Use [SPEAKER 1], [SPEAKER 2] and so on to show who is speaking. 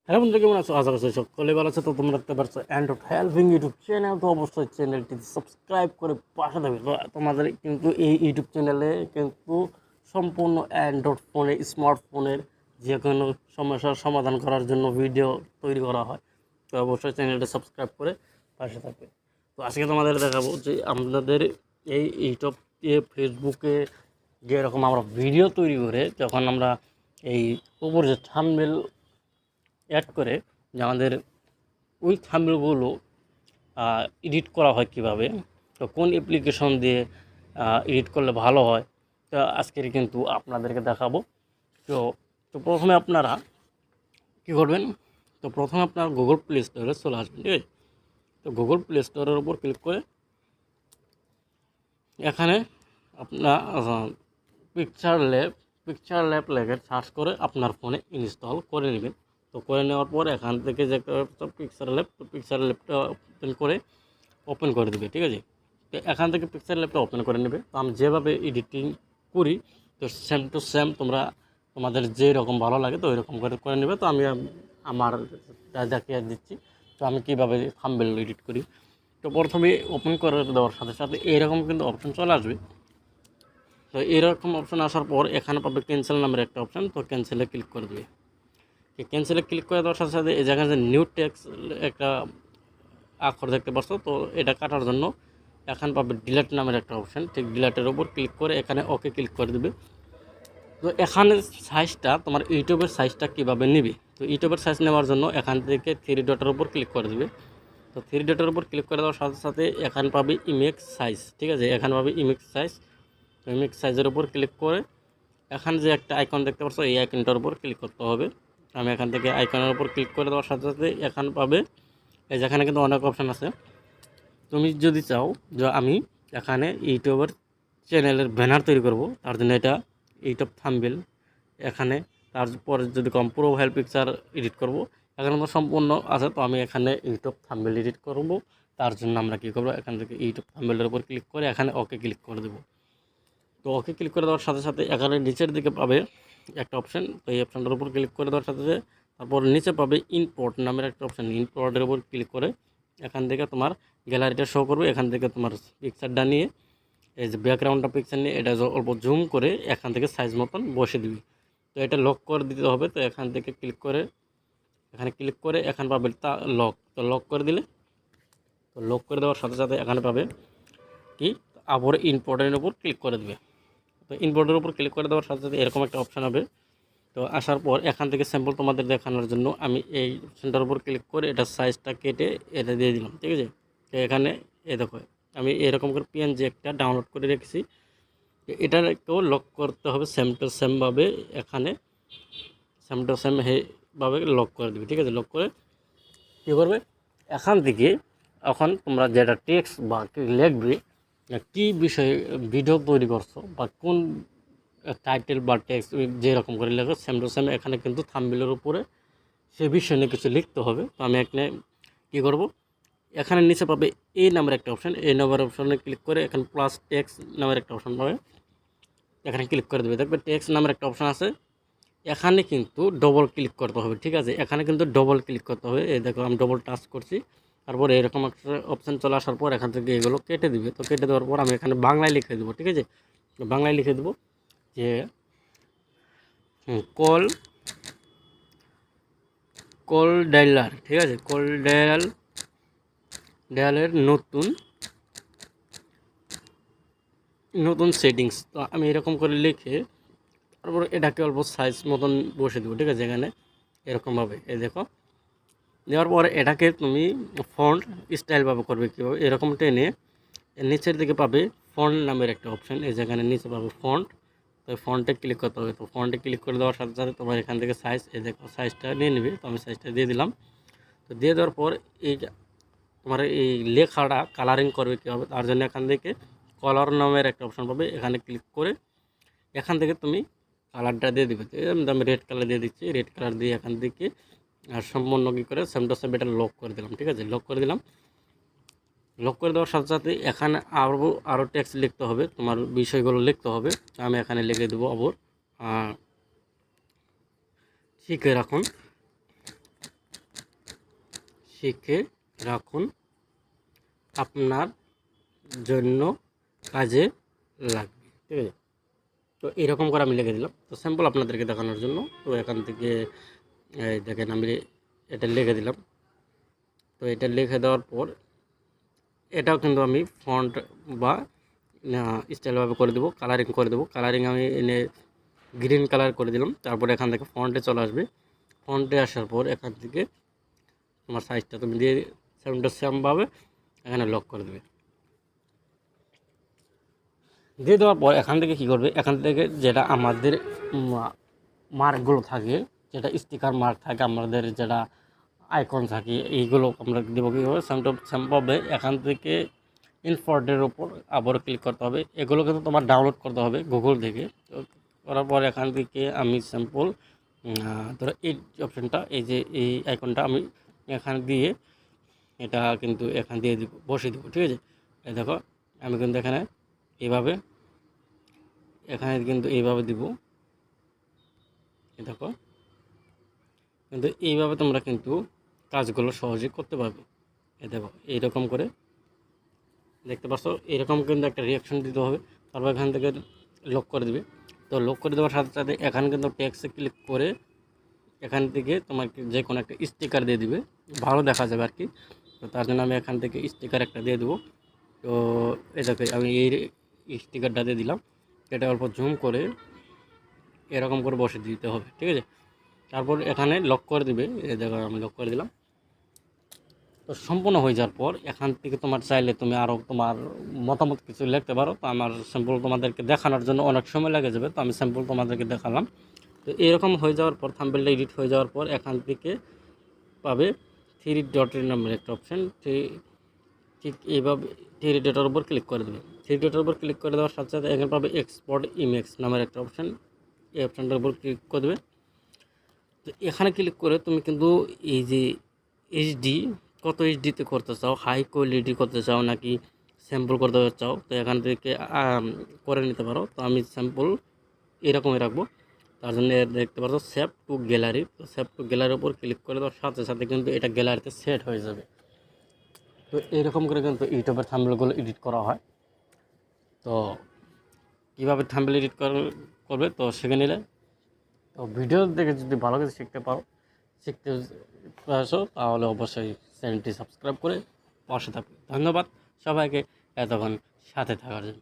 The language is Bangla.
[SPEAKER 1] হ্যালো বন্ধু, কেমন আছো? আশা করছি সকলে ভালো আছে। তো তোমরা দেখতে পারছো অ্যান্ড্রয়েড হেল্পিং ইউটিউব চ্যানেল। তো অবশ্যই চ্যানেলটি সাবস্ক্রাইব করে পাশে থাকবে। তো তোমাদের কিন্তু এই ইউটিউব চ্যানেলে কিন্তু সম্পূর্ণ অ্যান্ড্রয়েড ফোনে, স্মার্টফোনের যে কোনো সমস্যার সমাধান করার জন্য ভিডিও তৈরি করা হয়। তো অবশ্যই চ্যানেলটি সাবস্ক্রাইব করে পাশে থাকবে। তো আজকে তোমাদের দেখাবো যে আমাদের এই ইউটিউবে, ফেসবুকে যেরকম আমরা ভিডিও তৈরি করে যখন আমরা এই উপর যে থাম্বনেল অ্যাড করে যে আমাদের ওই থাম্বনেলগুলো এডিট করা হয় কিভাবে, তো কোন অ্যাপ্লিকেশন দিয়ে এডিট করলে ভালো হয়, তো আজকের কিন্তু আপনাদেরকে দেখাবো। তো তো প্রথমে আপনারা কী করবেন, তো প্রথমে আপনার গুগল প্লে স্টোরে চলে আসবেন, ঠিক আছে? তো গুগল প্লে স্টোরের উপর ক্লিক করে এখানে আপনার পিকচার ল্যাব লেগে সার্চ করে আপনার ফোনে ইনস্টল করে নেবেন। তো করে নেওয়ার পর এখান থেকে যে পিকচার ল্যাবটা ওপেন করে দেবে, ঠিক আছে? তো এখান থেকে পিকচার ল্যাবটা ওপেন করে নেবে। তো আমি যেভাবে এডিটিং করি, তো সেম টু সেম তোমাদের যে রকম ভালো লাগে তো ওই রকম করে নেবে। তো আমি আমার দেখিয়ে দিচ্ছি তো আমি কীভাবে থাম্বনেল এডিট করি। তো প্রথমে ওপেন করে দেওয়ার সাথে সাথে এরকম কিন্তু অপশন চলে আসবে। তো এরকম অপশন আসার পর এখানে পাবে ক্যান্সেল নামের একটা অপশান। তো ক্যান্সেলে ক্লিক করে দেবে। ক্যান্সেলে ক্লিক করে দেওয়ার সাথে সাথে এই জায়গায় যে নিউ টেক্সট একটা অক্ষর দেখতে পাচ্ছ, তো এটা কাটার জন্য এখানে পাবে ডিলেট নামের একটা অপশান। ঠিক ডিলেটের ওপর ক্লিক করে এখানে ওকে ক্লিক করে দেবে। তো এখানে সাইজটা তোমার ইউটিউবের সাইজটা কীভাবে নিবে, তো ইউটিউবের সাইজ নেওয়ার জন্য এখান থেকে থ্রি ডটের উপর ক্লিক করে দেবে। তো থ্রি ডটের উপর ক্লিক করে দেওয়ার সাথে সাথে এখানে পাবে ইমেজ সাইজ, ঠিক আছে? এখানে পাবে ইমেজ সাইজ। তো ইমেজ সাইজের উপর ক্লিক করে এখানে যে একটা আইকন দেখতে পাচ্ছ, এই আইকনটার উপর ক্লিক করতে হবে। আমি এখান থেকে আইকনের উপর ক্লিক করে দেওয়ার সাথে সাথে এখানে পাবে এই যেখানে কিন্তু অনেক অপশান আছে। তুমি যদি চাও যে আমি এখানে ইউটিউবের চ্যানেলের ব্যানার তৈরি করব, তার জন্য এটা ইউটিউব থাম্বনেল। এখানে তারপরে যদি কম প্রোফাইল পিকচার এডিট করব, এখানে তো সম্পূর্ণ আছে। তো আমি এখানে ইউটিউব থাম্বনেল এডিট করব, তার জন্য আমরা কী করবো, এখান থেকে ইউটিউব থাম্বনেলের উপর ক্লিক করে এখানে ওকে ক্লিক করে দেবো। তো ওকে ক্লিক করে দেওয়ার সাথে সাথে এখানে নিচের দিকে পাবে একটা অপশান। তো এই অপশানটার উপর ক্লিক করে দেওয়ার সাথে সাথে তারপর নিচে পাবে ইম্পোর্ট নামের একটা অপশান। ইম্পোর্টের উপর ক্লিক করে এখান থেকে তোমার গ্যালারিটা শো করবে। এখান থেকে তোমার পিকচারটা নিয়ে, এই যে ব্যাকগ্রাউন্ডটা পিকচার নিয়ে এটা অল্প জুম করে এখান থেকে সাইজ মতন বসে দিবি। তো এটা লক করে দিতে হবে। তো এখান থেকে এখানে ক্লিক করে এখানে পাবে তা লক। তো লক করে দিলে, তো লক করে দেওয়ার সাথে সাথে এখানে পাবে কি, আবার ইম্পোর্টের উপর ক্লিক করে দেবে। তো ইনবোর্ডের উপর ক্লিক করে দেওয়ার সাথে সাথে এরকম একটা অপশান হবে। তো আসার পর এখান থেকে স্যাম্পল তোমাদের দেখানোর জন্য আমি এই অপশানটার উপর ক্লিক করে এটা সাইজটা কেটে এটা দিয়ে দিলাম, ঠিক আছে? তো এখানে দেখো আমি এরকম করে পিএনজি একটা ডাউনলোড করে রেখেছি। এটাকেও লক করতে হবে সেম টু সেমভাবে। এখানে সেম টু সেম ভাবে লক করে দেবে, ঠিক আছে? লক করে কী করবে, এখান থেকে এখন তোমরা যেটা টেক্সট বা লিখবে, কী বিষয়ে ভিডিও তৈরি করছো বা কোন টাইটেল বা টেক্সট যেরকম করে লেখো সেম টু সেম এখানে কিন্তু থাম্বনেলের উপরে সে বিষয় নিয়ে কিছু লিখতে হবে। তো আমি এখানে কী করব, এখানে নিচে পাবে এই নামের একটা অপশান। এই নামের অপশানে ক্লিক করে এখানে প্লাস টেক্সট নামের একটা অপশান পাবে, এখানে ক্লিক করে দেবে। দেখবে টেক্সট নামের একটা অপশান আছে, এখানে কিন্তু ডবল ক্লিক করতে হবে, ঠিক আছে? এখানে কিন্তু ডবল ক্লিক করতে হবে। এই দেখো আমি ডবল টাচ করছি, তারপর এরকম একটা অপশান চলে আসার পর এখান থেকে এগুলো কেটে দিবে। তো কেটে দেওয়ার পর আমি এখানে বাংলায় লিখে দেবো, ঠিক আছে? বাংলায় লিখে দেবো যে কল ডায়ালার, ঠিক আছে? কল ডায়ালের নতুন সেটিংস। তো আমি এরকম করে লিখে তারপর এটাকে অল্প সাইজ মতন বসে দেবো, ঠিক আছে? এখানে এরকমভাবে এই দেখো দেওয়ার পরে এটাকে তুমি ফন্ট স্টাইলভাবে করবে কীভাবে, এরকম টেনে নিচের দিকে পাবে ফন্ট নামের একটা অপশান। এই যেখানে নিচে পাবে ফন্ট। তো ফন্টে ক্লিক করতে হবে। তো ফন্টে ক্লিক করে দেওয়ার সাথে সাথে তোমার এখান থেকে সাইজ, এই দেখো সাইজটা নিয়ে নেবে। তো আমি সাইজটা দিয়ে দিলাম। তো দিয়ে দেওয়ার পর এই তোমার এই লেখাটা কালারিং করবে কীভাবে, তার জন্য এখান থেকে কালার নামের একটা অপশান পাবে। এখানে ক্লিক করে এখান থেকে তুমি কালারটা দিয়ে দেবে। আমি রেড কালার দিয়ে দিচ্ছি। রেড কালার দিয়ে এখান থেকে সম্পূর্ণ কী করে সেম টু সেম এটা লক করে দিলাম, ঠিক আছে? লক করে দিলাম। লক করে দেওয়ার সাথে সাথে এখানে আরও টেক্সট লিখতে হবে, তোমার বিষয়গুলো লিখতে হবে। আমি এখানে লিখে দেবো শিখে রাখুন শিখে রাখুন, আপনার জন্য কাজে লাগবে। ঠিক আছে, তো এরকম করে আমি লিখে দিলাম। তো স্যাম্পল আপনাদেরকে দেখানোর জন্য, তো এখান থেকে এই দেখেন আমি এটা লিখে দিলাম। তো এটা লিখে দেওয়ার পর এটাও কিন্তু আমি ফন্ট বা স্টাইলভাবে করে দেবো, কালারিং করে দেবো। কালারিং আমি এনে গ্রিন কালার করে দিলাম। তারপর এখান থেকে ফন্টে চলে আসবে। ফন্টে আসার পর এখান থেকে তোমার সাইজটা তুমি দিয়ে সেমভাবে এখানে লক করে দেবে। দিয়ে দেওয়ার পর এখান থেকে কী করবে, এখান থেকে যেটা আমাদের মার্কগুলো থাকে, যেটা স্টিকার মার্ক থাকে, আমাদের যেটা আইকন থাকে, এইগুলো আমরা দেবো কীভাবে, সেমভাবে এখান থেকে ইনফর্টের উপর আবার ক্লিক করতে হবে। এগুলো কিন্তু তোমার ডাউনলোড করতে হবে গুগল থেকে। করার পর এখান থেকে আমি স্যাম্পল ধরো এই অপশানটা, এই যে এই আইকনটা আমি এখানে দিয়ে এটা কিন্তু এখান দিয়ে দিব, বসিয়ে দেবো। ঠিক আছে, এই দেখো আমি কিন্তু এখানে এইভাবে কিন্তু এইভাবে দিব। দেখো কিন্তু এইভাবে তোমরা কিন্তু কাজগুলো সহজে করতে পারবে। এই দেখো এইরকম করে দেখতে পাচ্ছ, এরকম কিন্তু একটা রিয়াকশন দিতে হবে। তারপর এখান থেকে লক করে দিবে। তো লক করে দেওয়ার সাথে সাথে এখানে কিন্তু টেক্সটে ক্লিক করে এখান থেকে তোমাকে যে কোনো একটা স্টিকার দিয়ে দিবে, ভালো দেখা যাবে আর কি। তো তার জন্য আমি এখান থেকে স্টিকার একটা দিয়ে দেবো। তো এই দেখো আমি এই স্টিকারটা দিয়ে দিলাম। এটা অল্প জুম করে এরকম করে বসে দিতে হবে। ঠিক আছে, তারপর এখানে লক করে দিবে। এই দেখো আমি লক করে দিলাম। তো সম্পূর্ণ হয়ে যাওয়ার পর এখান থেকে তোমার চাইলে তুমি আরও তোমার মতামত কিছু লিখতে পারো। তো আমার স্যাম্পল তোমাদেরকে দেখানোর জন্য অনেক সময় লেগে যাবে, তো আমি স্যাম্পল তোমাদেরকে দেখালাম। তো এরকম হয়ে যাওয়ার পর থাম্বনেলটা এডিট হয়ে যাওয়ার পর এখান থেকে পাবে থ্রি ডটের নামের একটা অপশান। ঠিক এইভাবে থ্রি ডটের উপর ক্লিক করে দেবে। থ্রি ডটের উপর ক্লিক করে দেওয়ার সাথে সাথে এখানে পাবে এক্সপোর্ট ইমেজ নামের একটা অপশান। এই অপশানটার উপর ক্লিক করে দেবে। তো এখানে ক্লিক করে তুমি কিন্তু এই যে এইচডি, কত এইচডিতে করতে চাও, হাই কোয়ালিটি করতে চাও নাকি স্যাম্পল করতে চাও, তো এখান থেকে করে নিতে পারো। তো আমি স্যাম্পল এরকমই রাখবো। তার জন্য দেখতে পাচ্ছ সেভ টু গ্যালারি। তো সেভ টু গ্যালারির উপর ক্লিক করে দেওয়ার সাথে সাথে কিন্তু এটা গ্যালারিতে সেট হয়ে যাবে। তো এরকম করে কিন্তু ইউটিউবের থাম্বনেলগুলো এডিট করা হয়। তো কীভাবে থাম্বনেল এডিট করবে তো শিখে নিলে। তো ভিডিও দেখে যদি ভালো কিছু শিখতে আসো, তাহলে অবশ্যই চ্যানেলটি সাবস্ক্রাইব করে পাশে থাকবে। ধন্যবাদ সবাইকে এতক্ষণ সাথে থাকার জন্য।